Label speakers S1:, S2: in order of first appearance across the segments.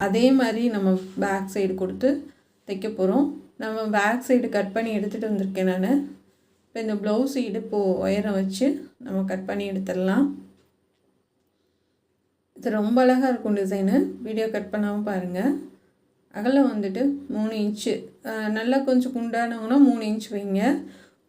S1: அதே மாதிரி நம்ம பேக் சைடு கொடுத்து தைக்க போகிறோம். நம்ம பேக் சைடு கட் பண்ணி எடுத்துகிட்டு வந்திருக்கேன் நான். இப்போ இந்த ப்ளவுஸ் இடுப்பு உயரம் வச்சு நம்ம கட் பண்ணி எடுத்துடலாம். இது ரொம்ப அழகாக இருக்கும் டிசைனு. வீடியோ கட் பண்ணாமல் பாருங்கள். அகலம் வந்துட்டு 3 இன்ச்சு. நல்லா கொஞ்சம் குண்டானவங்கன்னா 3 இன்ச் வைங்க.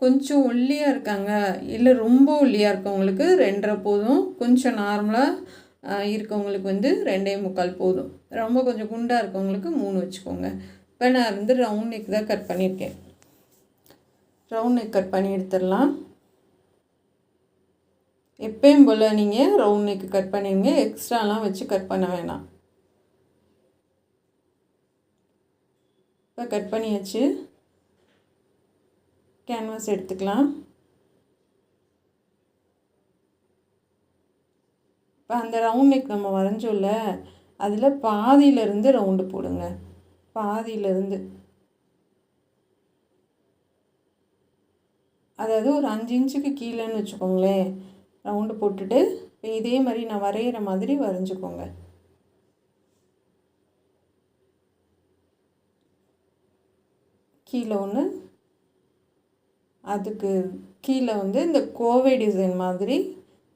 S1: கொஞ்சம் ஒல்லியாக இருக்காங்க, இல்லை ரொம்ப ஒல்லியாக இருக்கவங்களுக்கு 2.5 போதும். கொஞ்சம் நார்மலாக இருக்கவங்களுக்கு வந்து 2.25 போதும். ரொம்ப கொஞ்சம் குண்டாக இருக்கவங்களுக்கு 3 வச்சுக்கோங்க. இப்போ நான் வந்து ரவுண்ட் நெக் தான் கட் பண்ணியிருக்கேன். ரவுண்ட் நெக் கட் பண்ணி எடுத்துடலாம். எப்பயும் போல் நீங்கள் ரவுண்ட் நெக் கட் பண்ணிடுங்க. எக்ஸ்ட்ராலாம் வச்சு கட் பண்ண வேணாம். இப்போ கட் பண்ணியாச்சு. கேன்வாஸ் எடுத்துக்கலாம். இப்போ அந்த ரவுண்ட் நெக் நம்ம வரைஞ்சோம்ல, அதில் பாதியிலேருந்து ரவுண்டு போடுங்க. பாதியிலேருந்து, அதாவது ஒரு 5 இன்ச்சுக்கு கீழேன்னு வச்சுக்கோங்களேன். ரவுண்டு போட்டுட்டு இப்போ இதே மாதிரி நான் வரைகிற மாதிரி வரைஞ்சிக்கோங்க. கீழே ஒன்று, அதுக்கு கீழே வந்து இந்த கோவை டிசைன் மாதிரி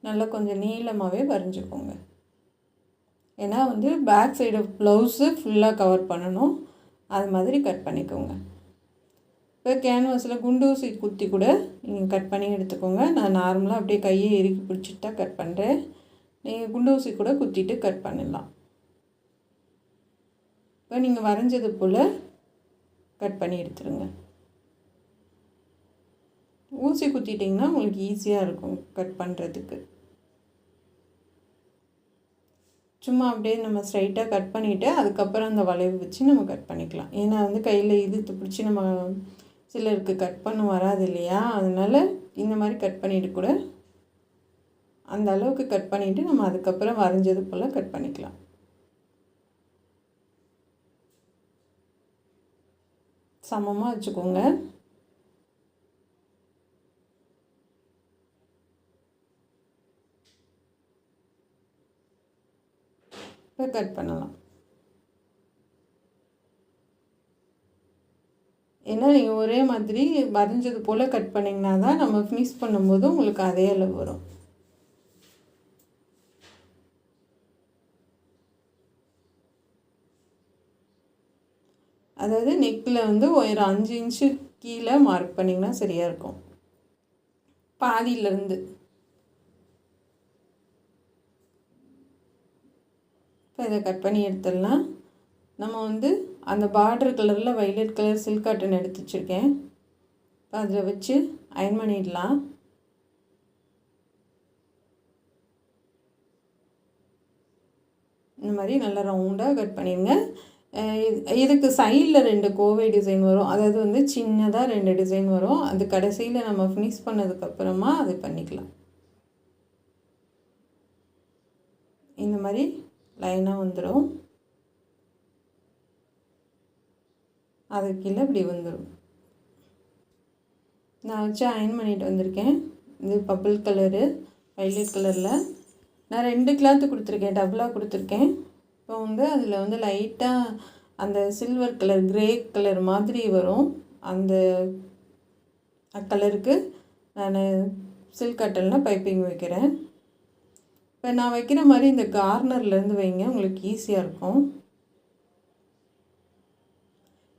S1: நல்லா கொஞ்சம் நீளமாகவே வரைஞ்சிக்கோங்க. ஏன்னா வந்து பேக் சைடு ப்ளவுஸு ஃபுல்லாக கவர் பண்ணணும். அது மாதிரி கட் பண்ணிக்கோங்க. இப்போ கேன்வாஸில் குண்டு ஊசி குத்தி கூட நீங்கள் கட் பண்ணி எடுத்துக்கோங்க. நான் நார்மலாக அப்படியே கையை இறுக்கி பிடிச்சிட்டு தான் கட் பண்ணுறேன். நீங்கள் குண்டு ஊசி கூட குத்திட்டு கட் பண்ணிடலாம். இப்போ நீங்கள் வரைஞ்சது போல் கட் பண்ணி எடுத்துருங்க. ஊசி குத்திட்டிங்கன்னா உங்களுக்கு ஈஸியாக இருக்கும் கட் பண்ணுறதுக்கு. சும்மா அப்படியே நம்ம ஸ்ட்ரைட்டாக கட் பண்ணிவிட்டு அதுக்கப்புறம் அந்த வளைவு வச்சு நம்ம கட் பண்ணிக்கலாம். ஏன்னா வந்து கையில் இழுத்து பிடிச்சி நம்ம சிலருக்கு கட் பண்ண வராது இல்லையா, அதனால் இந்த மாதிரி கட் பண்ணிவிட்டு கூட அந்த அளவுக்கு கட் பண்ணிவிட்டு நம்ம அதுக்கப்புறம் வரைஞ்சது போல் கட் பண்ணிக்கலாம். சமமாக வச்சுக்கோங்க. இப்போ கட் பண்ணலாம். ஏன்னா நீங்கள் ஒரே மாதிரி வரைஞ்சது போல் கட் பண்ணிங்கன்னா தான் நம்ம ஃபினிஷ் பண்ணும்போது உங்களுக்கு அதே அளவு வரும். அதாவது நெக்கில் வந்து ஒரு 5 இன்ச்சு கீழே மார்க் பண்ணிங்கன்னா சரியாக இருக்கும். பாதியிலேருந்து இப்போ இதை கட் பண்ணி எடுத்துடலாம். நம்ம வந்து அந்த பார்டர் கலரில் வைலட் கலர் சில்க் காட்டன் எடுத்து வச்சுருக்கேன். இப்போ அதில் வச்சு அயன் பண்ணிடலாம். இந்த மாதிரி நல்லா ரவுண்டாக கட் பண்ணிடுங்க. இதுக்கு சைடில் 2 கோவை டிசைன் வரும். அதாவது வந்து சின்னதாக 2 டிசைன் வரும். அது கடைசியில் நம்ம ஃபினிஷ் பண்ணதுக்கப்புறமா அது பண்ணிக்கலாம். இந்த மாதிரி லைனாக வந்துடும். அது கீழே இப்படி வந்துடும். நான் வச்சு அயன் பண்ணிட்டு வந்திருக்கேன். இது பர்பிள் கலரு வைலட் கலரில் நான் 2 கிளாத்து கொடுத்துருக்கேன், டபுளாக கொடுத்துருக்கேன். இப்போ வந்து அதில் வந்து லைட்டாக அந்த சில்வர் கலர் கிரே கலர் மாதிரி வரும். அந்த கலருக்கு நான் சில்க் காட்டனில் பைப்பிங் வைக்கிறேன். இப்போ நான் வைக்கிற மாதிரி இந்த கார்னர்லேருந்து வைங்க, உங்களுக்கு ஈஸியாக இருக்கும்.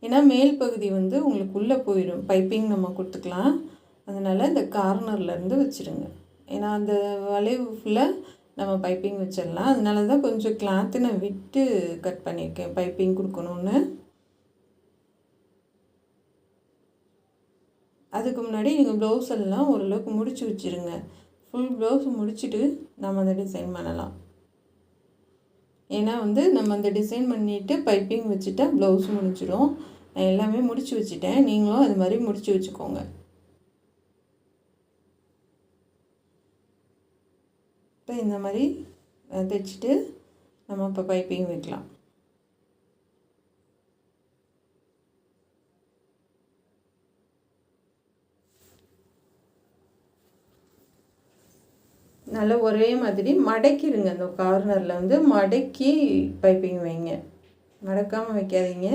S1: ஏன்னா மேல் பகுதி வந்து உங்களுக்கு உள்ளே போயிடும், பைப்பிங் நம்ம கொடுத்துக்கலாம். அதனால் இந்த கார்னர்லேருந்து வச்சுருங்க. ஏன்னா அந்த வளைவு ஃபுல்லாக நம்ம பைப்பிங் வச்சிடலாம். அதனால தான் கொஞ்சம் கிளாத்து நான் விட்டு கட் பண்ணியிருக்கேன் பைப்பிங் கொடுக்கணுன்னு. அதுக்கு முன்னாடி நீங்கள் ப்ளவுஸ் எல்லாம் ஓரளவுக்கு முடிச்சு வச்சுருங்க. ஃபுல் ப்ளவுஸ் முடிச்சுட்டு நம்ம அந்த டிசைன் பண்ணலாம். ஏன்னா வந்து நம்ம அந்த டிசைன் பண்ணிவிட்டு பைப்பிங் வச்சுட்டா ப்ளவுஸ் முடிச்சிடும். நான் எல்லாமே முடிச்சு வச்சுட்டேன், நீங்களும் அது மாதிரி முடிச்சு வச்சுக்கோங்க. இப்போ இந்த மாதிரி தைச்சிட்டு நம்ம இப்போ பைப்பிங் வைக்கலாம். நல்லா ஒரே மாதிரி மடக்கிடுங்க. அந்த கார்னரில் வந்து மடக்கி பைப்பிங் வைங்க. மடக்காமல் வைக்காதீங்க.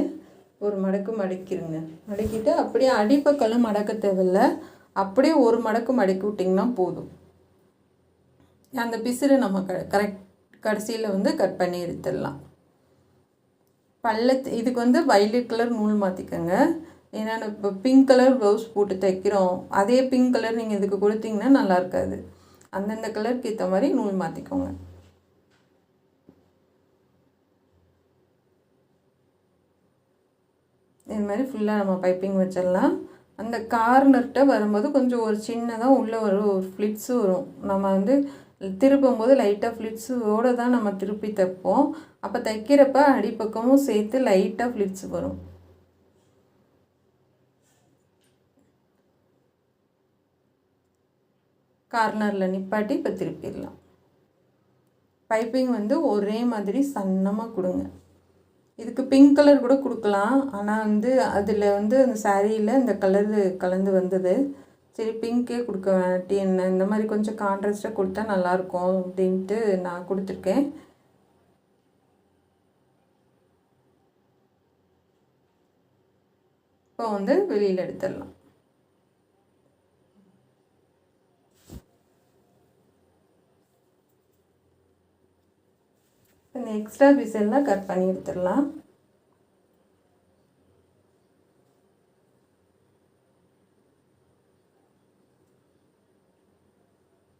S1: ஒரு மடக்கு மடக்கிடுங்க. மடக்கிட்டு அப்படியே அடிப்பக்கெல்லாம் மடக்க தேவையில்லை. அப்படியே ஒரு மடக்கு மடக்கி விட்டிங்கன்னா போதும். அந்த பிசுறு நம்ம கடைசியில் வந்து கட் பண்ணி எடுத்துடலாம். இதுக்கு வந்து வயலட் கலர் நூல் மாற்றிக்கோங்க. ஏன்னா இப்போ பிங்க் கலர் ப்ளவுஸ் போட்டு தைக்கிறோம். அதே பிங்க் கலர் நீங்கள் இதுக்கு கொடுத்தீங்கன்னா நல்லா இருக்காது. அந்தந்த கலருக்கு ஏற்ற மாதிரி நூல் மாற்றிக்கோங்க. இது மாதிரி ஃபுல்லாக நம்ம பைப்பிங் வச்சிடலாம். அந்த கார்னர்கிட்ட வரும்போது கொஞ்சம் ஒரு சின்னதாக உள்ளே ஒரு ஃப்ளிட்ஸு வரும். நம்ம வந்து திருப்பும்போது லைட்டாக ஃப்ளிட்ஸோடு தான் நம்ம திருப்பி தைப்போம். அப்போ தைக்கிறப்ப அடிப்பக்கமும் சேர்த்து லைட்டாக ஃப்ளிட்ஸ் வரும். கார்னரில் நிப்பாட்டி இப்போ திருப்பிடலாம். பைப்பிங் வந்து ஒரே மாதிரி சன்னமாக கொடுங்க. இதுக்கு பிங்க் கலர் கூட கொடுக்கலாம். ஆனால் வந்து அதில் வந்து அந்த சாரியில் இந்த கலரு கலந்து வந்தது. சரி பிங்க்கே கொடுக்க வேண்டி என்ன, இந்த மாதிரி கொஞ்சம் கான்ட்ராஸ்ட்டாக கொடுத்தா நல்லாயிருக்கும் அப்படின்ட்டு நான் கொடுத்துருக்கேன். இப்போ வந்து வெளியில் எடுத்துடலாம். இந்த எக்ஸ்ட்ரா பீஸ் எல்லாம் கட் பண்ணி எடுத்துடலாம்.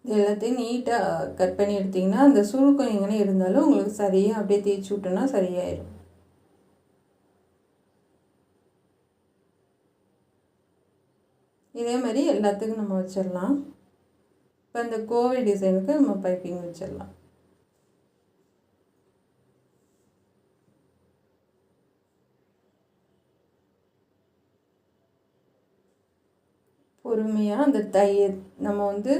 S1: எல்லாத்தையும் நீட்டாக கட் பண்ணி எடுத்திங்கன்னா அந்த சுருக்கம் எங்கே இருந்தாலும் உங்களுக்கு சரியாக அப்படியே தேய்ச்சி விட்டோன்னா சரியாயிடும். இதே மாதிரி எல்லாத்துக்கும் நம்ம வச்சிடலாம். இப்போ இந்த கோவை டிசைனுக்கு நம்ம பைப்பிங் வச்சிடலாம். பொறுமையாக அந்த நம்ம வந்து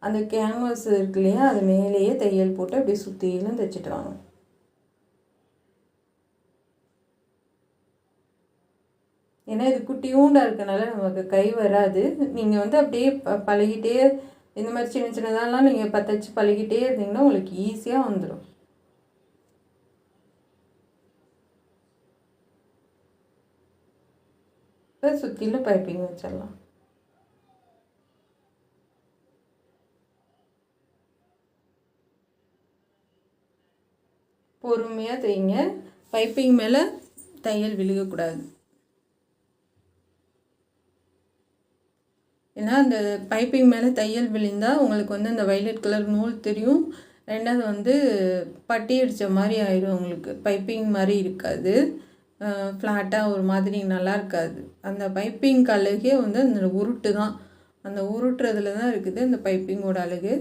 S1: அந்த கேன்வாஸ் இருக்கு இல்லையா, அது மேலேயே தையல் போட்டு அப்படியே சுற்றிலும் தைச்சிட்டு வாங்க. ஏன்னா இது குட்டியூண்டாக இருக்கனால நமக்கு கை வராது. நீங்கள் வந்து அப்படியே பழகிட்டே இந்த மாதிரி சின்ன சின்னதெல்லாம் நீங்கள் தைச்சி பழகிட்டே இருந்தீங்கன்னா உங்களுக்கு ஈஸியாக வந்துடும். இப்போ சுற்றிலும் பைப்பிங் வச்சிடலாம். பொறுமையாக தைங்க. பைப்பிங் மேலே தையல் விழுகக்கூடாது. ஏன்னா அந்த பைப்பிங் மேலே தையல் விழுந்தால் உங்களுக்கு வந்து அந்த வயலட் கலர் நூல் தெரியும். ரெண்டாவது வந்து பட்டி அடித்த மாதிரி ஆயிடும். உங்களுக்கு பைப்பிங் மாதிரி இருக்காது. ஃப்ளாட்டாக ஒரு மாதிரி நல்லா இருக்காது. அந்த பைப்பிங் அழகே வந்து அந்த உருட்டு தான். அந்த உருட்டுறதுல தான் இருக்குது அந்த பைப்பிங்கோட அழகு.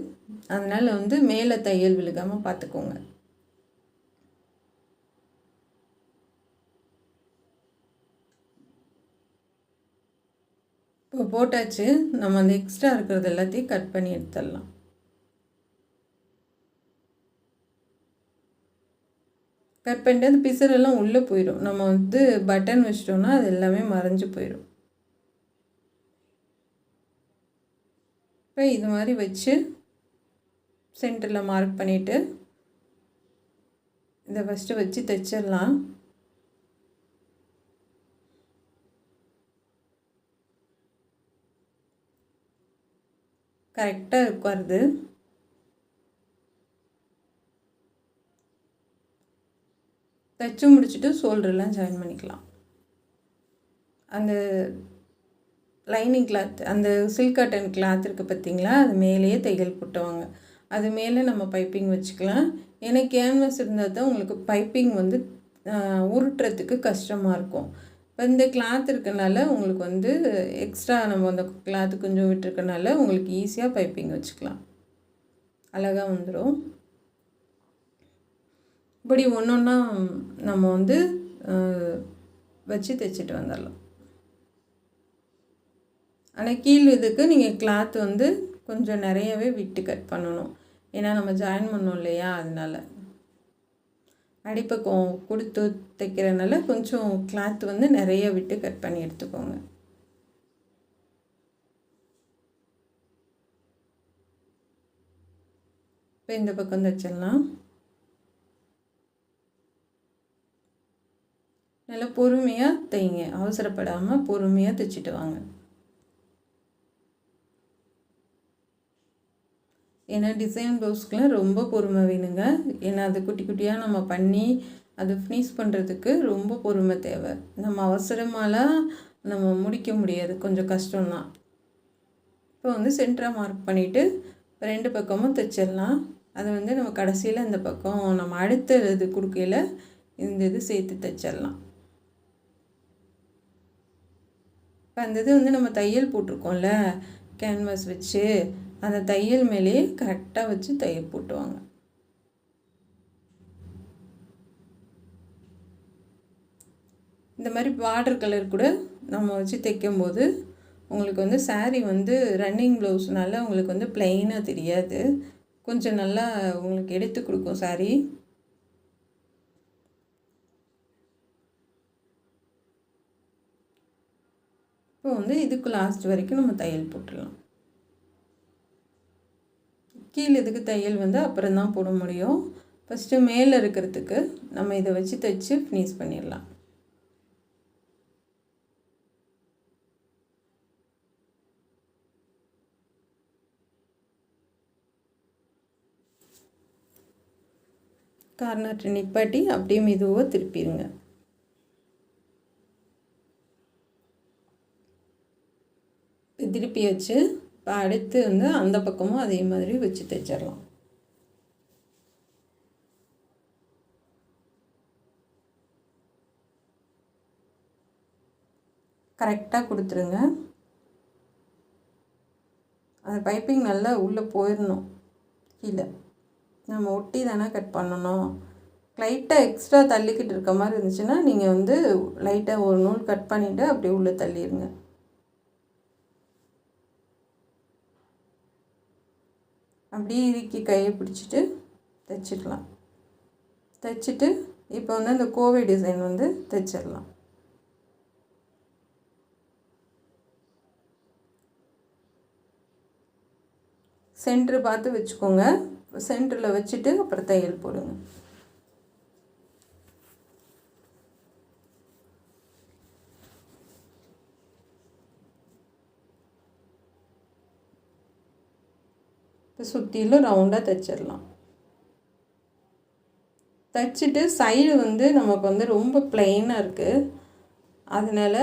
S1: அதனால் வந்து மேலே தையல் விழுகாமல் பார்த்துக்கோங்க. இப்போ போட்டாச்சு. நம்ம அந்த எக்ஸ்ட்ரா இருக்கிறது எல்லாத்தையும் கட் பண்ணி எடுத்துடலாம். கட் பண்ணிட்டு அந்த பிசரெல்லாம் உள்ளே போயிடும். நம்ம வந்து பட்டன் வச்சிட்டோம்னா அது எல்லாமே மறைஞ்சு போயிடும். இப்போ இது மாதிரி வச்சு சென்டரில் மார்க் பண்ணிவிட்டு இதை ஃபஸ்ட்டு வச்சு தைச்சிடலாம். கரெக்டாக உட்காருது. தைச்சு முடிச்சுட்டு ஷோல்டர்லாம் ஜாயின் பண்ணிக்கலாம். அந்த லைனிங் கிளாத், அந்த சில்க் காட்டன் கிளாத் இருக்குது பார்த்திங்களா, அது மேலேயே தையல் போட்டுவாங்க. அது மேலே நம்ம பைப்பிங் வச்சுக்கலாம். ஏன்னா கேன்வாஸ் இருந்தால் தான் உங்களுக்கு பைப்பிங் வந்து உருட்டுறதுக்கு கஷ்டமாக இருக்கும். இப்போ இந்த கிளாத் இருக்கனால உங்களுக்கு வந்து எக்ஸ்ட்ரா நம்ம அந்த கிளாத்து கொஞ்சம் விட்டுருக்கனால உங்களுக்கு ஈஸியாக பைப்பிங் வச்சுக்கலாம். அழகாக வந்துடும். இப்படி ஒன்று ஒன்றா நம்ம வந்து வச்சு தைச்சிட்டு வந்துடலாம். ஆனால் கீழ் இதுக்கு நீங்கள் கிளாத் வந்து கொஞ்சம் நிறையவே விட்டு கட் பண்ணணும். ஏன்னா நம்ம ஜாயின் பண்ணோம் இல்லையா, அதனால் அடிப்பக்கம் கொடுத்து தைக்கிறதுனால கொஞ்சம் கிளாத் வந்து நிறைய விட்டு கட் பண்ணி எடுத்துக்கோங்க. இப்போ இந்த பக்கம் தைச்சிடலாம். நல்லா பொறுமையாக தைங்க, அவசரப்படாமல் பொறுமையாக தைச்சிட்டு வாங்க. ஏன்னா டிசைன் ப்ளவுஸ்க்கெலாம் ரொம்ப பொறுமை வேணுங்க. ஏன்னா அது குட்டி குட்டியாக நம்ம பண்ணி அது ஃபினிஷ் பண்ணுறதுக்கு ரொம்ப பொறுமை தேவை. நம்ம அவசரமாலாம் நம்ம முடிக்க முடியாது, கொஞ்சம் கஷ்டம்தான். இப்போ வந்து சென்டராக மார்க் பண்ணிவிட்டு 2 பக்கமும் தைச்சிடலாம். அதை வந்து நம்ம கடைசியில் இந்த பக்கம் நம்ம அடுத்த இது கொடுக்கையில் இந்த இது சேர்த்து தைச்சிடலாம். இப்போ அந்த இது வந்து நம்ம தையல் போட்டிருக்கோம்ல கேன்வாஸ் வச்சு, அந்த தையல் மேலேயே கரெக்டாக வச்சு தையல் போட்டுவாங்க. இந்த மாதிரி பார்டர் கலர் கூட நம்ம வச்சு தைக்கும்போது உங்களுக்கு வந்து saree வந்து ரன்னிங் ப்ளவுஸ்னால உங்களுக்கு வந்து பிளெயினாக தெரியாது, கொஞ்சம் நல்லா உங்களுக்கு எடுத்து கொடுக்கும் saree. இப்போ வந்து இதுக்கு லாஸ்ட் வரைக்கும் நம்ம தையல் போட்டுடலாம். கீழே இதுக்கு தையல் வந்து அப்புறம் தான் போட முடியும். ஃபஸ்ட்டு மேலே இருக்கிறதுக்கு நம்ம இதை வச்சு தைச்சி ஃபினிஷ் பண்ணிடலாம். கார்னர் நிப்பாட்டி அப்படியே மெதுவாக திருப்பிடுங்க. திருப்பி வச்சு இப்போ அடுத்து வந்து அந்த பக்கமும் அதே மாதிரி வச்சு தைச்சிடலாம். கரெக்டாக கொடுத்துருங்க. அந்த பைப்பிங் நல்லா உள்ளே போயிடணும். கீழே நம்ம ஒட்டி தானே கட் பண்ணணும். லைட்டாக எக்ஸ்ட்ரா தள்ளிக்கிட்டு இருக்க மாதிரி இருந்துச்சுன்னா நீங்கள் வந்து லைட்டாக ஒரு நூல் கட் பண்ணிவிட்டு அப்படியே உள்ளே தள்ளிடுங்க. அப்படியே இறுக்கி கையை பிடிச்சிட்டு தைச்சிடலாம். தைச்சிட்டு இப்போ வந்து அந்த கோவை டிசைன் வந்து தைச்சிடலாம். சென்ட்ரு பார்த்து வச்சுக்கோங்க. சென்டரில் வச்சுட்டு அப்புறம் தையல் போடுங்க. இப்போ சுற்றிலும் ரவுண்டாக தைச்சிடலாம். தைச்சிட்டு சைடு வந்து நமக்கு வந்து ரொம்ப பிளெயினாக இருக்குது, அதனால்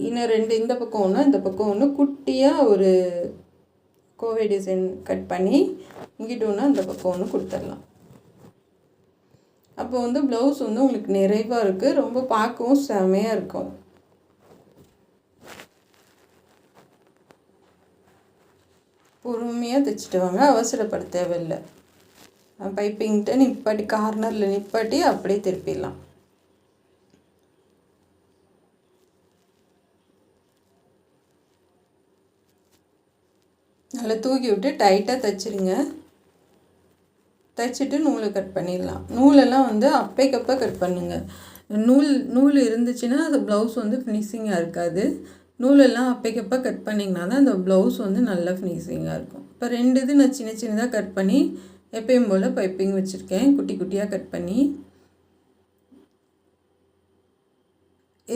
S1: இன்னும் 2 இந்த பக்கம் ஒன்று இந்த பக்கம் ஒன்று குட்டியாக ஒரு கோவை டிசைன் கட் பண்ணி இங்கிட்டு ஒன்று அந்த பக்கம் ஒன்று கொடுத்துடலாம். அப்போ வந்து ப்ளவுஸ் வந்து உங்களுக்கு நிறைவாக இருக்குது, ரொம்ப பார்க்கவும் செமையாக இருக்கும். பொறுமையாக தைச்சிட்டு வாங்க, அவசரப்பட தேவையில்லை. பைப்பிங்கிட்ட நிப்பாட்டி கார்னரில் நிப்பாட்டி அப்படியே திருப்பிடலாம். நல்லா தூக்கி விட்டு டைட்டாக தைச்சிருங்க. தைச்சிட்டு நூலை கட் பண்ணிடலாம். நூலெல்லாம் வந்து அப்பைக்கப்போ கட் பண்ணுங்கள். நூல் இருந்துச்சுன்னா அது ப்ளவுஸ் வந்து ஃபினிஷிங்காக இருக்காது. நூலெல்லாம் அப்பைக்கப்போ கட் பண்ணிங்கன்னா தான் அந்த ப்ளவுஸ் வந்து நல்லா ஃபினிஷிங்காக இருக்கும். இப்போ 2 இது நான் சின்ன சின்னதாக கட் பண்ணி எப்பயும் போல் பைப்பிங் வச்சுருக்கேன், குட்டி குட்டியாக கட் பண்ணி.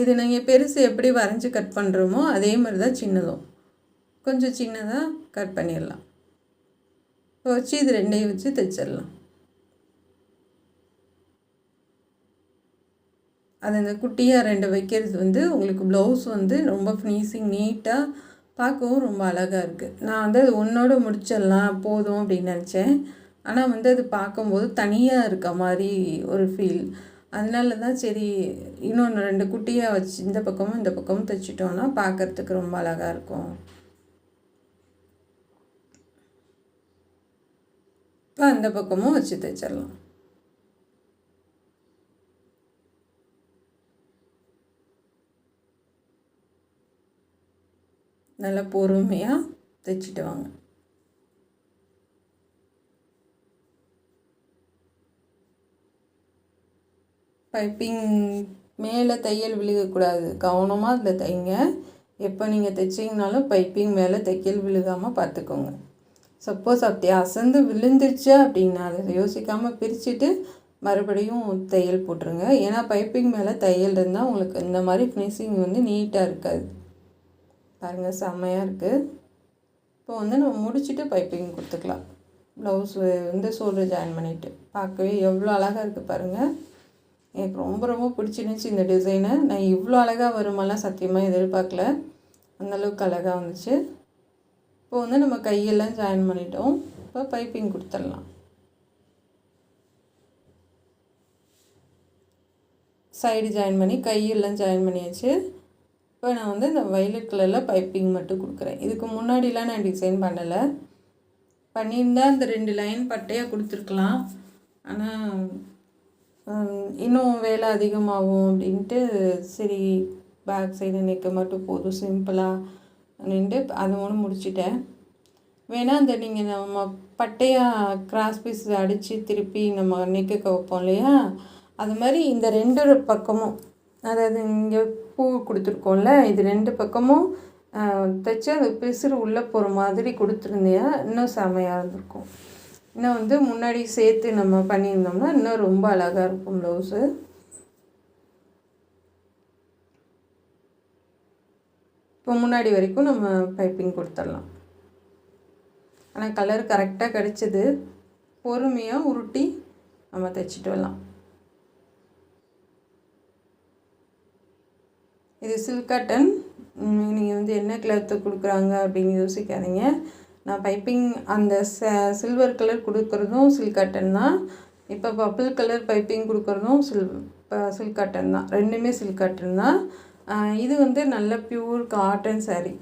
S1: இது நீங்கள் பெருசு எப்படி வரைஞ்சி கட் பண்ணுறோமோ அதே மாதிரி தான் சின்னதும் கொஞ்சம் சின்னதாக கட் பண்ணிடலாம். இப்போ வச்சு இது 2ஐயும் வச்சு தைச்சிடலாம். அது இந்த குட்டியாக 2 வைக்கிறது வந்து உங்களுக்கு ப்ளவுஸ் வந்து ரொம்ப ஃபினிஷிங் நீட்டாக பார்க்கவும் ரொம்ப அழகாக இருக்குது. நான் வந்து அது ஒன்றோடு முடிச்சிடலாம் போதும் அப்படின்னு நினச்சேன். ஆனால் வந்து அது பார்க்கும்போது தனியாக இருக்க மாதிரி ஒரு ஃபீல். அதனால தான் சரி இன்னொன்று 2 குட்டியாக வச்சு இந்த பக்கமும் தைச்சிட்டோன்னா பார்க்குறதுக்கு ரொம்ப அழகாக இருக்கும். இப்போ அந்த பக்கமும் வச்சு தைச்சிடலாம். நல்லா பொறுமையாக தைச்சிட்டு வாங்க. பைப்பிங் மேலே தையல் விழுகக்கூடாது, கவனமாக அதில் தைங்க. எப்போ நீங்கள் தைச்சிங்கனாலும் பைப்பிங் மேலே தையல் விழுகாமல் பார்த்துக்கோங்க. சப்போஸ் அப்படி அசந்து விழுந்துருச்சு அப்படின்னா அதை யோசிக்காமல் பிரிச்சுட்டு மறுபடியும் தையல் போட்டுருங்க. ஏன்னா பைப்பிங் மேலே தையல் இருந்தால் உங்களுக்கு இந்த மாதிரி ஃபினிஷிங் வந்து நீட்டாக இருக்காது. பாருங்கள், செம்மையாக இருக்குது. இப்போ வந்து நம்ம முடிச்சுட்டு பைப்பிங் கொடுத்துக்கலாம். ப்ளவுஸ் வந்து ஷோல்டர் ஜாயின் பண்ணிவிட்டு பார்க்கவே எவ்வளோ அழகாக இருக்குது பாருங்கள். எனக்கு ரொம்ப ரொம்ப பிடிச்சிருந்துச்சி இந்த டிசைனு. நான் இவ்வளோ அழகாக வருமெல்லாம் சத்தியமாக எதிர்பார்க்கல. அந்தளவுக்கு அழகாக வந்துச்சு. இப்போ வந்து நம்ம கையெல்லாம் ஜாயின் பண்ணிட்டோம். இப்போ பைப்பிங் கொடுத்துடலாம். சைடு ஜாயின் பண்ணி கையெல்லாம் ஜாயின் பண்ணியாச்சு. இப்போ நான் வந்து இந்த வயலட் கலரில் பைப்பிங் மட்டும் கொடுக்குறேன். இதுக்கு முன்னாடிலாம் நான் டிசைன் பண்ணலை. பண்ணியிருந்தால் அந்த 2 லைன் பட்டையாக கொடுத்துருக்கலாம். ஆனால் இன்னும் வேலை அதிகமாகும் அப்படின்ட்டு சரி பேக் சைடு நெக்க மட்டும் போதும் சிம்பிளாக அப்படின்ட்டு அதை ஒன்று முடிச்சிட்டேன். வேணால் அந்த நீங்கள் நம்ம பட்டையாக கிராஸ் பீஸ் அடித்து திருப்பி நம்ம நெக்க வைப்போம் இல்லையா, அது மாதிரி இந்த 2 பக்கமும், அதாவது இங்கே பூ கொடுத்துருக்கோம்ல, இது 2 பக்கமும் தைச்சி அந்த பிசுறு உள்ளே போகிற மாதிரி கொடுத்துருந்தேன். இன்னும் செமையாக இருந்திருக்கும். இன்னும் வந்து முன்னாடி சேர்த்து நம்ம பண்ணியிருந்தோம்னா இன்னும் ரொம்ப அழகாக இருக்கும் ப்ளவுஸு. இப்போ முன்னாடி வரைக்கும் நம்ம பைப்பிங் கொடுத்துடலாம். ஆனால் கலர் கரெக்டாக கிடச்சிது. பொறுமையாக உருட்டி நம்ம தைச்சிட்டு வரலாம். இது சில்க் காட்டன். நீங்கள் வந்து என்ன கிளாத்து கொடுக்குறாங்க அப்படின்னு யோசிக்காதீங்க. நான் பைப்பிங் அந்த சில்வர் கலர் கொடுக்குறதும் சில்க் காட்டன் தான். இப்போ பர்பிள் கலர் பைப்பிங் கொடுக்குறதும் சில்க் காட்டன் தான். ரெண்டுமே சில்க் காட்டன் தான். இது வந்து நல்ல பியூர் காட்டன் சாரீ.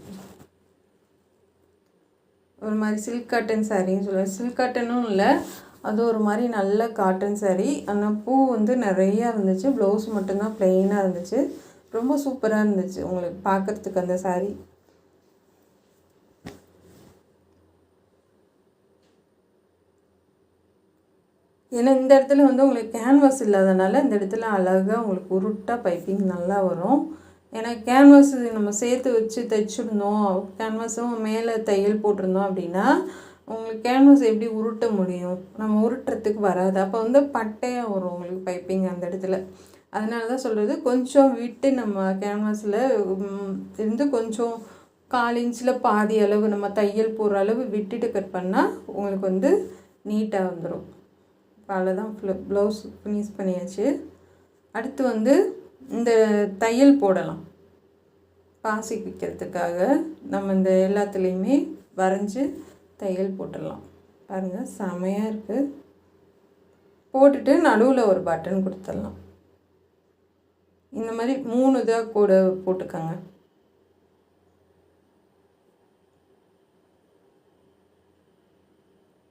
S1: ஒரு மாதிரி சில்க் காட்டன் சாரின்னு சொல்லுவேன். சில்க் காட்டனும் இல்லை, அது ஒரு மாதிரி நல்ல காட்டன் சாரீ. ஆனால் பூ வந்து நிறையா இருந்துச்சு. ப்ளவுஸ் மட்டும்தான் ப்ளெயினாக இருந்துச்சு. ரொம்ப சூப்பராக இருந்துச்சு உங்களுக்கு பார்க்குறதுக்கு அந்த சாரீ. ஏன்னா இந்த இடத்துல வந்து உங்களுக்கு கேன்வாஸ் இல்லாதனால இந்த இடத்துல அழகாக உங்களுக்கு உருட்டாக பைப்பிங் நல்லா வரும். ஏன்னா கேன்வாஸ் நம்ம சேர்த்து வச்சு தைச்சிருந்தோம், கேன்வாஸும் மேலே தையல் போட்டிருந்தோம் அப்படின்னா உங்களுக்கு கேன்வாஸ் எப்படி உருட்ட முடியும்? நம்ம உருட்டுறதுக்கு வராது. அப்போ வந்து பட்டையாக வரும் உங்களுக்கு பைப்பிங் அந்த இடத்துல. அதனால தான் சொல்கிறது, கொஞ்சம் விட்டு நம்ம கேன்வாஸில் இருந்து கொஞ்சம் 1/4 இன்ச்சில் பாதி அளவு நம்ம தையல் போடுற அளவு விட்டுட்டு கட் பண்ணால் உங்களுக்கு வந்து நீட்டாக வந்துடும். அவ்வளோதான், ப்ளவுஸ் ஃபினிஷ் பண்ணியாச்சு. அடுத்து வந்து இந்த தையல் போடலாம். பாசி வைக்கிறதுக்காக நம்ம இந்த எல்லாத்துலேயுமே வரைஞ்சி தையல் போட்டுடலாம். பாருங்கள், செமையாக இருக்குது. போட்டுட்டு நடுவில் ஒரு பட்டன் கொடுத்துடலாம். இந்த மாதிரி 3 இதாக கூட போட்டுக்கோங்க.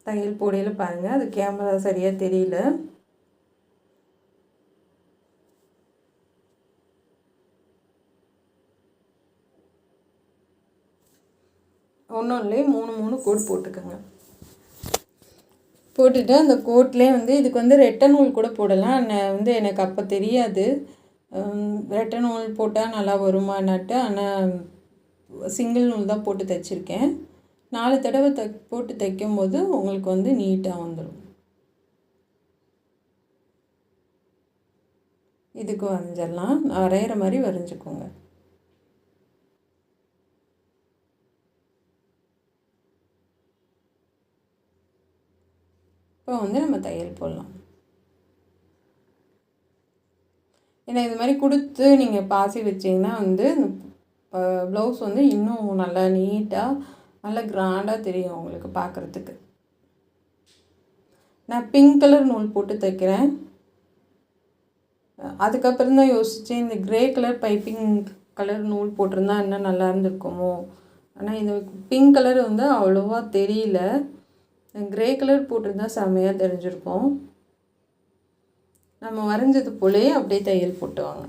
S1: தையல் போடையில் பாருங்கள், அது கேமரா சரியாக தெரியல. ஒன்றும் இல்லை, 3 கோட் போட்டுக்கோங்க. போட்டுட்டு அந்த கோட்லேயே வந்து இதுக்கு வந்து ரெட்டை நூல் கூட போடலாம். வந்து எனக்கு அப்போ தெரியாது ரெட்டை நூல் போட்டால் நல்லா வருமானாட்டு. ஆனால் சிங்கிள் நூல் தான் போட்டு தைச்சிருக்கேன். 4 தடவை போட்டு தைக்கும்போது உங்களுக்கு வந்து நீட்டாக வந்துடும். இதுக்கு வரைஞ்சிடலாம். வரைகிற மாதிரி வரைஞ்சிக்கோங்க. இப்போ வந்து நம்ம தையல் போடலாம். ஏன்னா இது மாதிரி கொடுத்து நீங்கள் பாசி வச்சிங்கன்னா வந்து ப்ளவுஸ் வந்து இன்னும் நல்லா நீட்டாக நல்லா கிராண்டாக தெரியும் உங்களுக்கு பார்க்குறதுக்கு. நான் பிங்க் கலர் நூல் போட்டு தைக்கிறேன். அதுக்கப்புறம் தான் யோசித்தேன், இந்த க்ரே கலர் பைப்பிங் கலர் நூல் போட்டிருந்தா இன்னும் நல்லா இருந்திருக்குமோ. ஆனால் இந்த பிங்க் கலர் வந்து அவ்வளோவா தெரியல. க்ரே கலர் போட்டிருந்தா செம்மையாக தெரிஞ்சிருக்கும். நம்ம வரைஞ்சது போலே அப்படியே தையல் போட்டுவாங்க.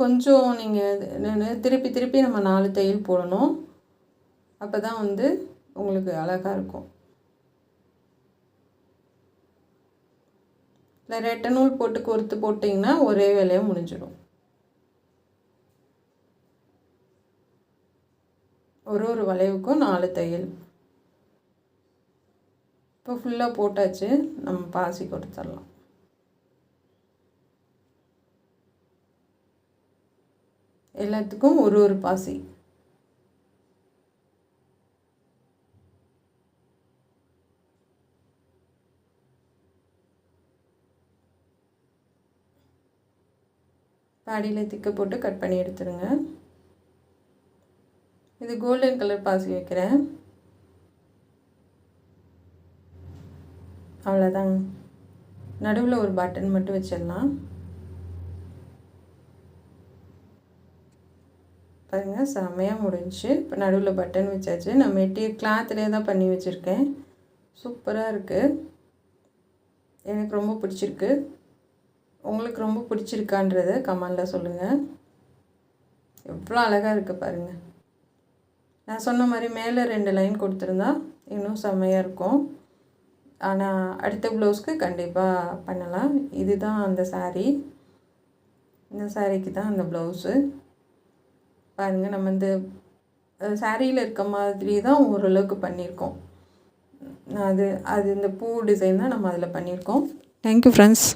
S1: கொஞ்சம் நீங்கள் திருப்பி திருப்பி நம்ம 4 தையல் போடணும். அப்போ தான் வந்து உங்களுக்கு அழகாக இருக்கும். இல்லை ரெட்டை நூல் போட்டு கோர்த்து போட்டிங்கன்னா ஒரே வேலையாக முடிஞ்சிடும். ஒரு வளைவுக்கும் 4 தையல். இப்போ ஃபுல்லாக போட்டாச்சு. நம்ம பாசி கொடுத்துடலாம். எல்லாத்துக்கும் ஒரு பாசி. பாடியில் திக்க போட்டு கட் பண்ணி எடுத்துருங்க. இது கோல்டன் கலர் பாசி வைக்கிறேன். அவ்வளோதாங்க. நடுவில் ஒரு பட்டன் மட்டும் வச்சிடலாம். பாருங்கள், செம்மையாக முடிஞ்சிச்சு. இப்போ நடுவில் பட்டன் வச்சாச்சு. நான் மெட்டீரியல் கிளாத்லேயே தான் பண்ணி வச்சுருக்கேன். சூப்பராக இருக்குது. எனக்கு ரொம்ப பிடிச்சிருக்கு. உங்களுக்கு ரொம்ப பிடிச்சிருக்கான்றத கமெண்டில் சொல்லுங்கள். எவ்வளோ அழகாக இருக்குது பாருங்கள். நான் சொன்ன மாதிரி மேலே 2 லைன் கொடுத்துருந்தா இன்னும் செம்மையாக இருக்கும். ஆனால் அடுத்த ப்ளவுஸ்க்கு கண்டிப்பாக பண்ணலாம். இதுதான் அந்த சாரீ. இந்த சாரீக்கு தான் அந்த ப்ளவுஸு. பாருங்கள், நம்ம இந்த சாரியில் இருக்க மாதிரி தான் ஓரளவுக்கு பண்ணியிருக்கோம். அது இந்த பூ டிசைன் தான் நம்ம அதில் பண்ணியிருக்கோம். Thank you friends.